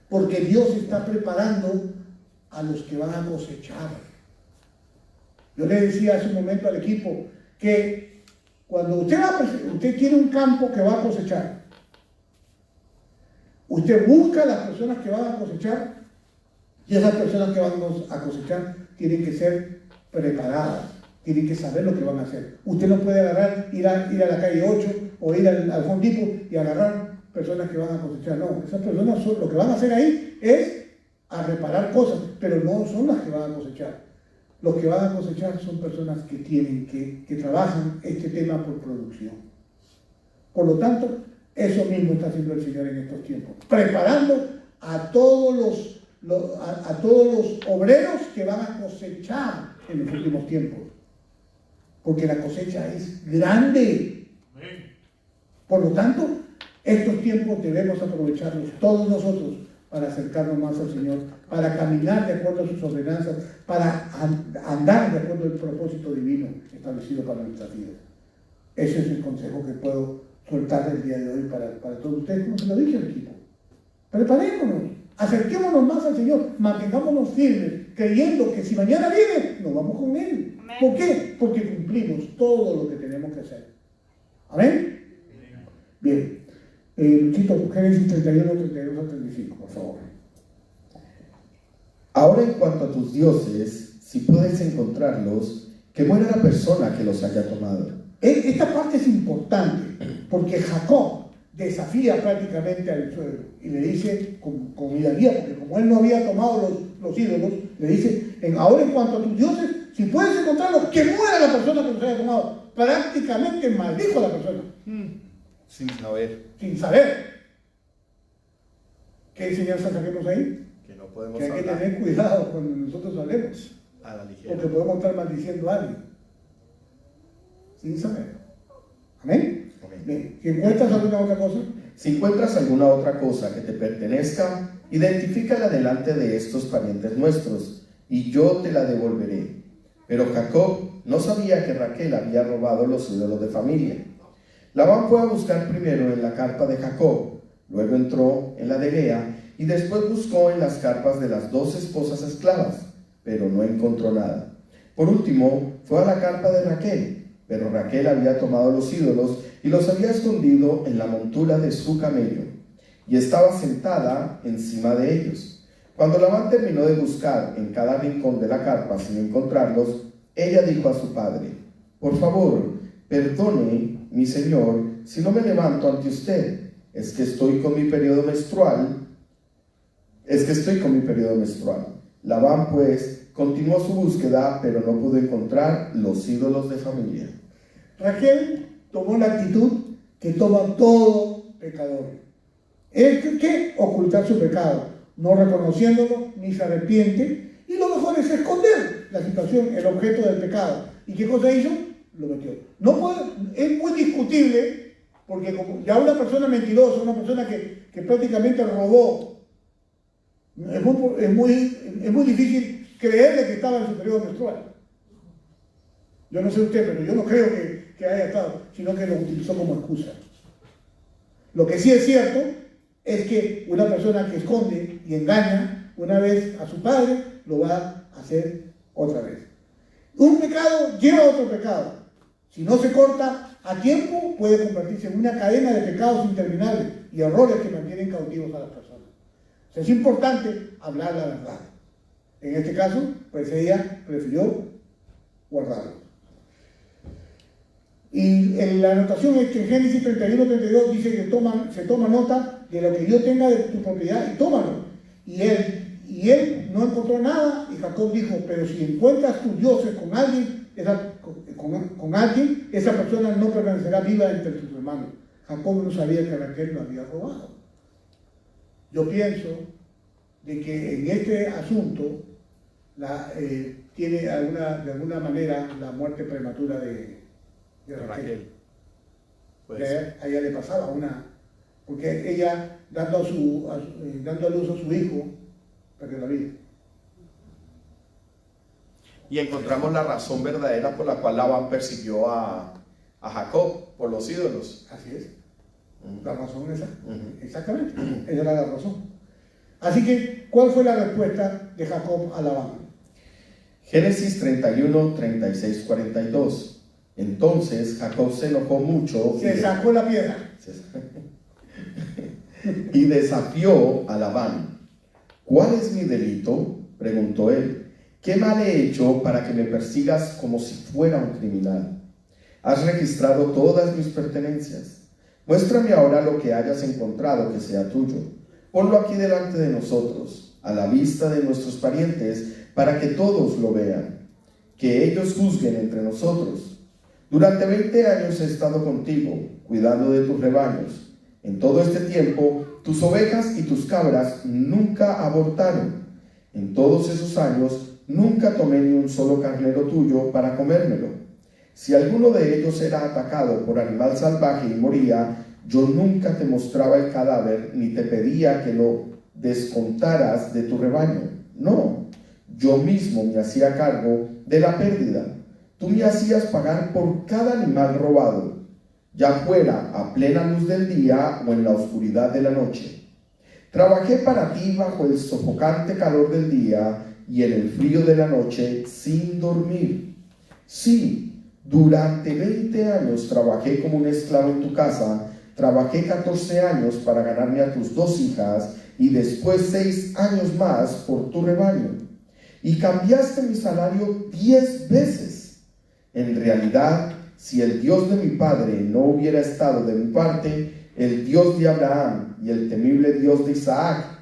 porque Dios está preparando a los que van a cosechar. Yo le decía hace un momento al equipo que cuando usted tiene un campo que va a cosechar, usted busca a las personas que van a cosechar, y esas personas que van a cosechar tienen que ser preparadas, tienen que saber lo que van a hacer. Usted no puede ir a la calle 8 o ir al Home Depot y agarrar personas que van a cosechar. No, esas personas lo que van a hacer ahí es a reparar cosas, pero no son las que van a cosechar. Los que van a cosechar son personas que trabajan este tema por producción. Por lo tanto, eso mismo está haciendo el Señor en estos tiempos, preparando a todos los obreros que van a cosechar en los últimos tiempos, porque la cosecha es grande. Por lo tanto, estos tiempos debemos aprovecharlos todos nosotros para acercarnos más al Señor, para caminar de acuerdo a sus ordenanzas, para andar de acuerdo al propósito divino establecido para nuestras vidas. Ese es el consejo que puedo soltar el día de hoy para todos ustedes, como se lo dije al equipo. Preparémonos, acerquémonos más al Señor, mantengámonos firmes, creyendo que si mañana viene, nos vamos con Él. Amén. ¿Por qué? Porque cumplimos todo lo que tenemos que hacer. ¿Amén? Bien. Luchito, Génesis 31, 32 a 35, por favor. Ahora, en cuanto a tus dioses, si puedes encontrarlos, que muera la persona que los haya tomado. Esta parte es importante, porque Jacob desafía prácticamente al suegro y le dice con hidalguía, porque como él no había tomado los ídolos, le dice: ahora, en cuanto a tus dioses, si puedes encontrarlos, que muera la persona que los haya tomado. Prácticamente maldijo a la persona. Sin saber. Sin saber. ¿Qué enseñanza saquemos ahí? Que no podemos Que hay que hablar tener cuidado cuando nosotros hablemos, a la ligera. porque podemos estar maldiciendo a alguien sin saber. Amén. Amén. Bien. Si encuentras alguna otra cosa, Si encuentras alguna otra cosa que te pertenezca, identifícala delante de estos parientes nuestros, y yo te la devolveré. Pero Jacob no sabía que Raquel había robado los ídolos de familia. Labán fue a buscar primero en la carpa de Jacob, luego entró en la de Lea, y después buscó en las carpas de las 2 esposas esclavas, pero no encontró nada. Por último, fue a la carpa de Raquel, pero Raquel había tomado los ídolos y los había escondido en la montura de su camello, y estaba sentada encima de ellos. Cuando Labán terminó de buscar en cada rincón de la carpa sin encontrarlos, ella dijo a su padre: por favor, perdone, mi señor, si no me levanto ante usted. Es que estoy con mi periodo menstrual. Labán, pues, continuó su búsqueda, pero no pudo encontrar los ídolos de familia. Raquel tomó la actitud que toma todo pecador. Es que ocultar su pecado, no reconociéndolo ni se arrepiente, y lo mejor es esconder la situación, el objeto del pecado. ¿Y qué cosa hizo? Lo metió. No puede, es muy discutible, porque como ya una persona mentirosa, una persona que prácticamente robó, es muy difícil creerle que estaba en su periodo menstrual. Yo no sé usted, pero yo no creo que haya estado, sino que lo utilizó como excusa. Lo que sí es cierto es que una persona que esconde y engaña una vez a su padre, lo va a hacer otra vez. Un pecado lleva a otro pecado. Si no se corta a tiempo, puede convertirse en una cadena de pecados interminables y errores que mantienen cautivos a las personas. O sea, es importante hablar la verdad. En este caso, pues ella prefirió guardarlo. Y en la anotación es que en Génesis 31-32 dice que se toma nota de lo que yo tenga de tu propiedad y tómalo. Y él no encontró nada, y Jacob dijo: pero si encuentras tus dioses con alguien, esa persona no permanecerá viva entre tus hermanos. Jacob no sabía que Raquel lo había robado. Yo pienso de que en este asunto tiene de alguna manera la muerte prematura de Raquel. Pues, A ella le pasaba porque ella dando a luz a su hijo perdió la vida. y encontramos la razón verdadera por la cual Labán persiguió a Jacob, por los ídolos. Así es. La razón esa. Exactamente. Esa era la razón. Así que, ¿cuál fue la respuesta de Jacob a Labán? Génesis 31, 36, 42. Entonces Jacob se enojó mucho Se sacó la piedra. y desafió a Labán. ¿Cuál es mi delito?, preguntó él. ¿Qué mal he hecho para que me persigas como si fuera un criminal? Has registrado todas mis pertenencias. Muéstrame ahora lo que hayas encontrado que sea tuyo. Ponlo aquí delante de nosotros, a la vista de nuestros parientes, para que todos lo vean, que ellos juzguen entre nosotros. Durante 20 años he estado contigo, cuidando de tus rebaños. En todo este tiempo, tus ovejas y tus cabras nunca abortaron. En todos esos años, nunca tomé ni un solo carnero tuyo para comérmelo. Si alguno de ellos era atacado por animal salvaje y moría, yo nunca te mostraba el cadáver ni te pedía que lo descontaras de tu rebaño. No, yo mismo me hacía cargo de la pérdida. Tú me hacías pagar por cada animal robado, ya fuera a plena luz del día o en la oscuridad de la noche. Trabajé para ti bajo el sofocante calor del día y en el frío de la noche sin dormir. Sí, durante 20 años trabajé como un esclavo en tu casa. Trabajé 14 años para ganarme a tus 2 hijas y después 6 años más por tu rebaño. Y cambiaste mi salario 10 veces. En realidad, si el Dios de mi padre no hubiera estado de mi parte, el Dios de Abraham y el temible Dios de Isaac,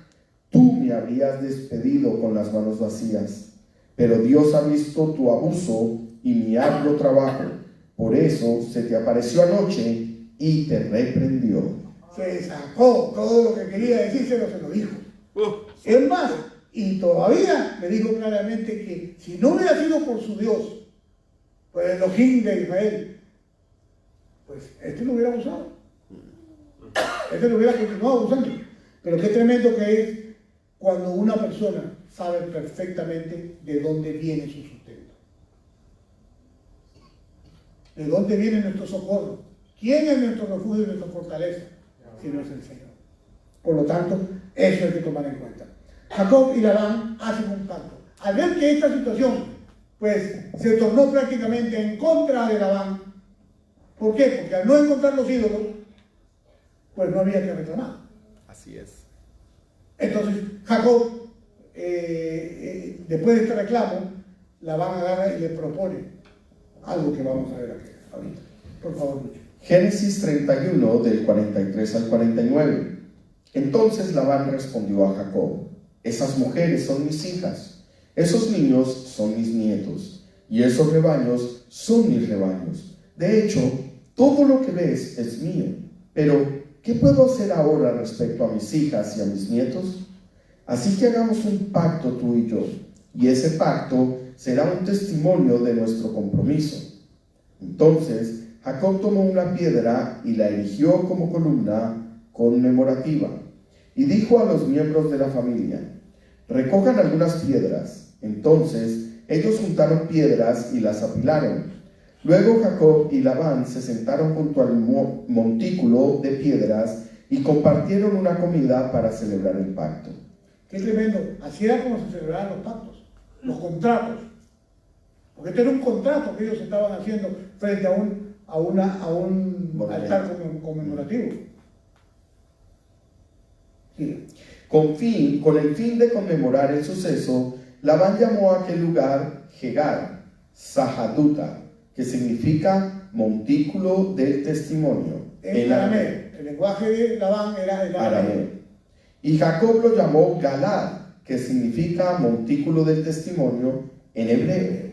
tú me habrías despedido con las manos vacías. Pero Dios ha visto tu abuso y mi arduo trabajo. Por eso se te apareció anoche y te reprendió. Se sacó todo lo que quería decírselo, se lo dijo. Es más, y todavía le dijo claramente que si no hubiera sido por su Dios, por el Elohim de Israel, pues este lo hubiera abusado. Este lo hubiera continuado abusando. Pero qué tremendo que es cuando una persona sabe perfectamente de dónde viene su sustento. ¿De dónde viene nuestro socorro? ¿Quién es nuestro refugio y nuestra fortaleza? Si no es el Señor. Por lo tanto, eso hay que tomar en cuenta. Jacob y Labán hacen un pacto. Al ver que esta situación pues se tornó prácticamente en contra de Labán, ¿por qué? Porque al no encontrar los ídolos, pues no había que reclamar. Así es. Entonces, Jacob, después de este reclamo, Labán agarra y le propone algo que vamos a ver aquí ahorita. Por favor, Lucho. Génesis 31, del 43 al 49. Entonces Labán respondió a Jacob: esas mujeres son mis hijas, esos niños son mis nietos, y esos rebaños son mis rebaños. De hecho, todo lo que ves es mío. Pero, ¿qué puedo hacer ahora respecto a mis hijas y a mis nietos? Así que hagamos un pacto tú y yo, y ese pacto será un testimonio de nuestro compromiso. Entonces Jacob tomó una piedra y la erigió como columna conmemorativa, y dijo a los miembros de la familia: recojan algunas piedras. Entonces ellos juntaron piedras y las apilaron. Luego Jacob y Labán se sentaron junto al montículo de piedras y compartieron una comida para celebrar el pacto. Qué tremendo. Así era como se celebraban los pactos, los contratos. Porque este era un contrato que ellos estaban haciendo frente a un altar conmemorativo. Sí. Con el fin de conmemorar el suceso, Labán llamó a aquel lugar Jegar Sahaduta, que significa montículo del testimonio. En arameo. El lenguaje de Labán era el arameo. Y Jacob lo llamó Galad, que significa montículo del testimonio en hebreo.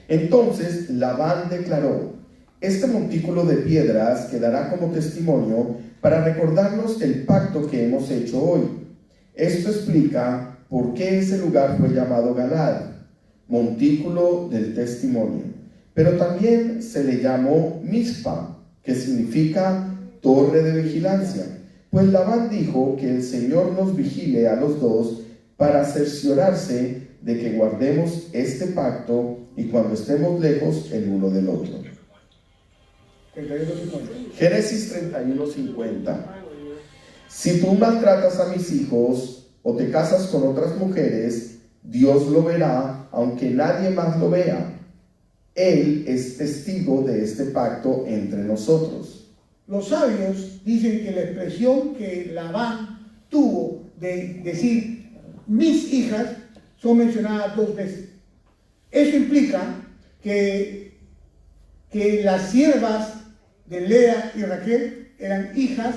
Entonces Labán declaró: este montículo de piedras quedará como testimonio para recordarnos el pacto que hemos hecho hoy. Esto explica por qué ese lugar fue llamado Galad, montículo del testimonio. Pero también se le llamó Mizpa, que significa torre de vigilancia, pues Labán dijo que el Señor nos vigile a los dos para cerciorarse de que guardemos este pacto y cuando estemos lejos el uno del otro. Génesis 31:50. Si tú maltratas a mis hijos o te casas con otras mujeres, Dios lo verá, aunque nadie más lo vea. Él es testigo de este pacto entre nosotros. Los sabios dicen que la expresión que Labán tuvo de decir mis hijas son mencionadas 2 veces. Eso implica que las siervas de Lea y Raquel eran hijas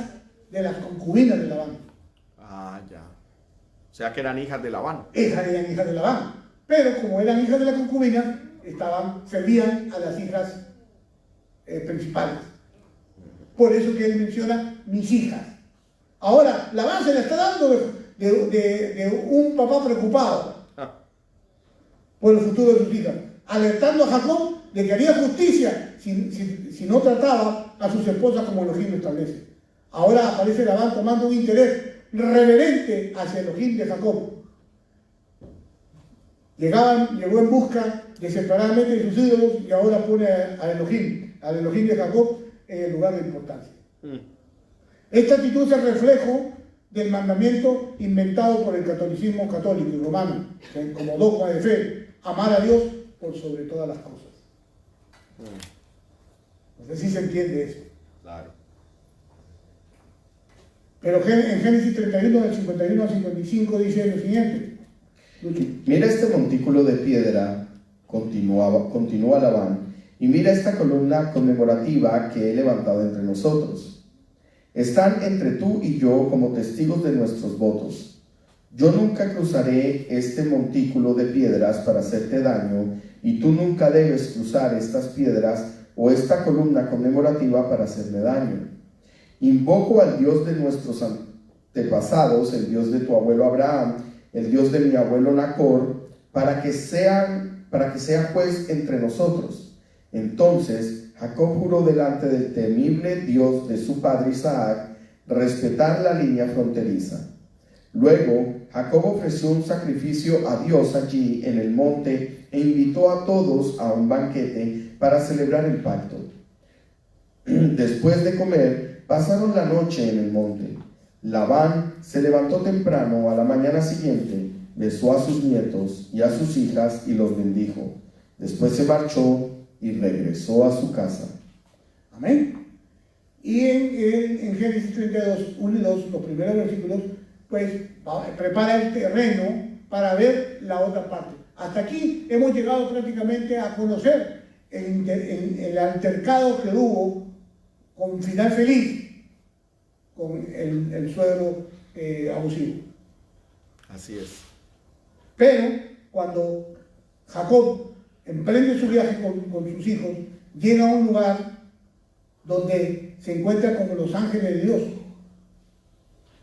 de las concubinas de Labán. Ah, ya. O sea que eran hijas de Labán. Esas eran hijas de Labán. Pero como eran hijas de la concubina, servían a las hijas principales. Por eso que él menciona mis hijas. Ahora, Labán se le está dando de un papá preocupado por el futuro de sus hijas, alertando a Jacob de que haría justicia si no trataba a sus esposas como Elohim lo establece. Ahora aparece Labán tomando un interés reverente hacia Elohim de Jacob. Llegó en busca desesperadamente de sus ídolos y ahora pone al Elohim de Jacob en el lugar de importancia. Esta actitud es el reflejo del mandamiento inventado por el catolicismo católico y romano, como dogma de fe: amar a Dios por sobre todas las cosas. No sé si se entiende eso. Claro. Pero en Génesis 31, del 51 al 55, dice lo siguiente. Luchi. Mira este montículo de piedra, continúa Labán, y mira esta columna conmemorativa que he levantado entre nosotros. Están entre tú y yo como testigos de nuestros votos. Yo nunca cruzaré este montículo de piedras para hacerte daño, y tú nunca debes cruzar estas piedras o esta columna conmemorativa para hacerme daño. Invoco al Dios de nuestros antepasados, el Dios de tu abuelo Abraham, el Dios de mi abuelo Nacor, para que sea juez entre nosotros. Entonces Jacob juró delante del temible Dios de su padre Isaac respetar la línea fronteriza. Luego Jacob ofreció un sacrificio a Dios allí en el monte e invitó a todos a un banquete para celebrar el pacto. Después de comer, pasaron la noche en el monte. Labán se levantó temprano a la mañana siguiente, besó a sus nietos y a sus hijas y los bendijo. Después se marchó y regresó a su casa. Amén. Y en Génesis 32, 1 y 2, los primeros versículos, pues prepara el terreno para ver la otra parte. Hasta aquí hemos llegado prácticamente a conocer el altercado que hubo con final feliz con el suegro abusivo. Así es. Pero cuando Jacob emprende su viaje con sus hijos, llega a un lugar donde se encuentra con los ángeles de Dios.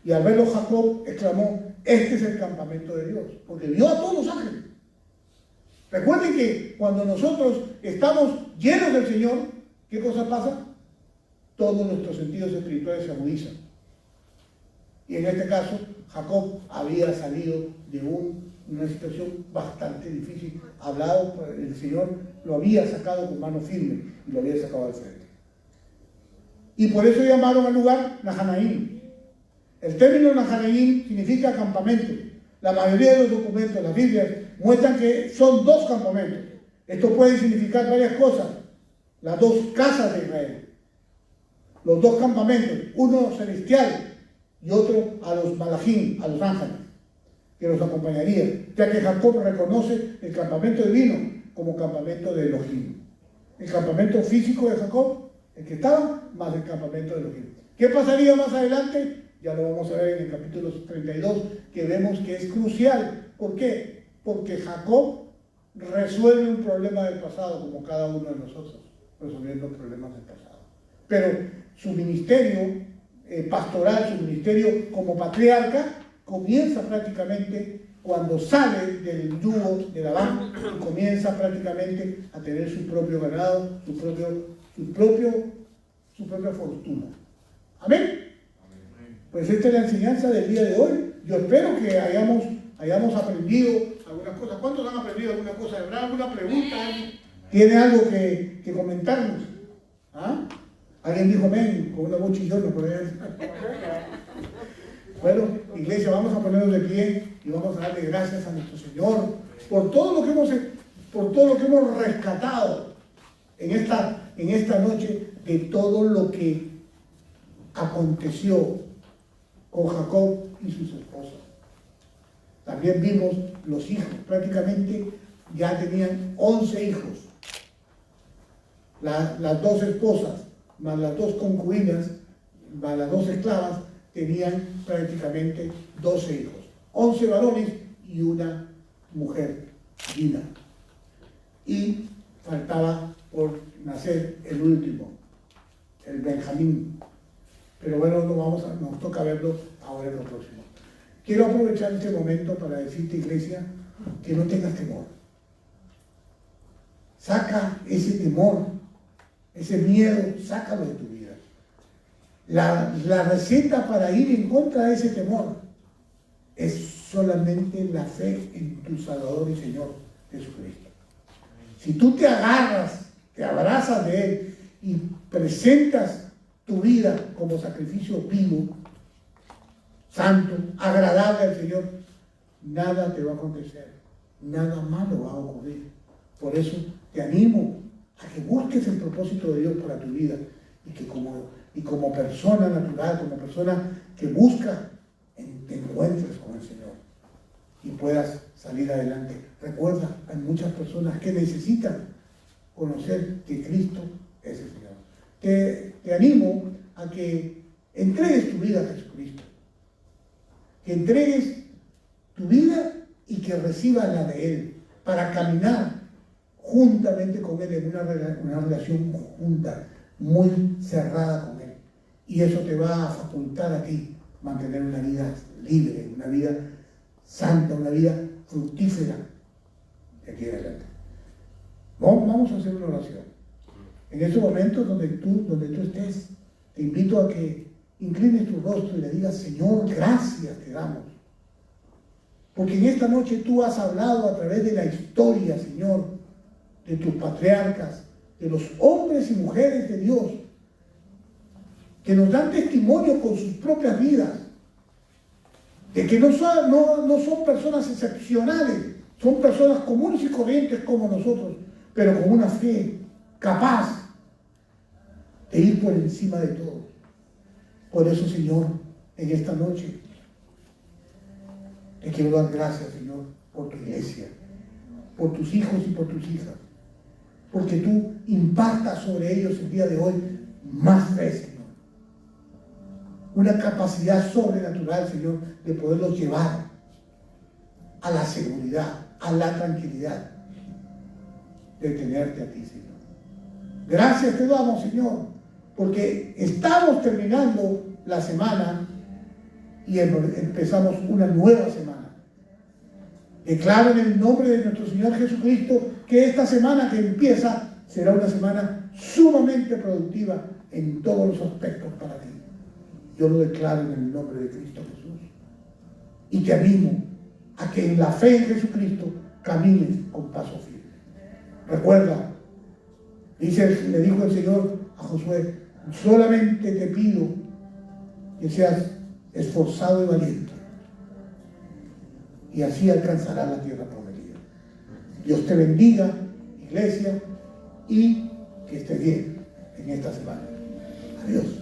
Y al verlo Jacob exclamó: este es el campamento de Dios, porque vio a todos los ángeles. Recuerden que cuando nosotros estamos llenos del Señor, ¿qué cosa pasa? Todos nuestros sentidos espirituales se agudizan. Y en este caso, Jacob había salido de una situación bastante difícil. Hablado por el Señor, lo había sacado con mano firme y lo había sacado al frente. Y por eso llamaron al lugar Nahanaim. El término Nahanaim significa campamento. La mayoría de los documentos, las Biblias, muestran que son dos campamentos. Esto puede significar varias cosas. Las dos casas de Israel. Los dos campamentos, uno celestial y otro a los malachim, a los ángeles, que los acompañaría, ya que Jacob reconoce el campamento divino como campamento de Elohim. El campamento físico de Jacob, el que estaba, más el campamento de Elohim. ¿Qué pasaría más adelante? Ya lo vamos a ver en el capítulo 32, que vemos que es crucial. ¿Por qué? Porque Jacob resuelve un problema del pasado, como cada uno de nosotros, resolviendo problemas del pasado. Pero su ministerio pastoral, su ministerio como patriarca, comienza prácticamente cuando sale del yugo de Labán y comienza prácticamente a tener su propio ganado, su propia fortuna. Amén. Pues esta es la enseñanza del día de hoy. Yo espero que hayamos aprendido algunas cosas. ¿Cuántos han aprendido alguna cosa? ¿Habrá alguna pregunta? ¿Tiene algo que comentarnos? ¿Ah? Alguien dijo amén con una voz chillona por ahí. Bueno, iglesia, vamos a ponernos de pie y vamos a darle gracias a nuestro Señor por todo lo que hemos rescatado en esta noche, de todo lo que aconteció con Jacob y sus esposas. También vimos los hijos, prácticamente ya tenían 11 hijos. Las dos esposas, más las dos concubinas, más las dos esclavas, tenían prácticamente 12 hijos. 11 varones y una mujer, Dina. Y faltaba por nacer el último, el Benjamín. Pero bueno, nos toca verlo ahora en lo próximo. Quiero aprovechar este momento para decirte, iglesia, que no tengas temor. Saca ese temor, ese miedo, sácalo de tu vida. La receta para ir en contra de ese temor es solamente la fe en tu Salvador y Señor Jesucristo. Si tú te agarras, te abrazas de Él y presentas tu vida como sacrificio vivo, santo, agradable al Señor, nada te va a acontecer, nada malo va a ocurrir. Por eso te animo a que busques el propósito de Dios para tu vida y como persona natural, como persona que busca, te encuentres con el Señor y puedas salir adelante. Recuerda, hay muchas personas que necesitan conocer que Cristo es el Señor. Te animo a que entregues tu vida a Jesucristo, que entregues tu vida y que recibas la de Él, para caminar juntamente con Él en una relación junta, muy cerrada con Él. Y eso te va a facultar a ti mantener una vida libre, una vida santa, una vida fructífera de aquí en adelante. Vamos a hacer una oración. En esos momentos donde tú estés, te invito a que inclines tu rostro y le digas, Señor, gracias te damos. Porque en esta noche tú has hablado a través de la historia, Señor, de tus patriarcas, de los hombres y mujeres de Dios, que nos dan testimonio con sus propias vidas, de que no son personas excepcionales, son personas comunes y corrientes como nosotros, pero con una fe capaz de ir por encima de todo. Por eso, Señor, en esta noche, te quiero dar gracias, Señor, por tu iglesia, por tus hijos y por tus hijas, porque tú impartas sobre ellos el día de hoy más fe, Señor. Una capacidad sobrenatural, Señor, de poderlos llevar a la seguridad, a la tranquilidad de tenerte a ti, Señor. Gracias te damos, Señor, porque estamos terminando la semana y empezamos una nueva semana. Declaro en el nombre de nuestro Señor Jesucristo que esta semana que empieza será una semana sumamente productiva en todos los aspectos para ti. Yo lo declaro en el nombre de Cristo Jesús. Y te animo a que en la fe en Jesucristo camines con paso firme. Recuerda, le dijo el Señor a Josué, solamente te pido que seas esforzado y valiente. Y así alcanzarás la tierra prometida. Dios te bendiga, iglesia, y que estés bien en esta semana. Adiós.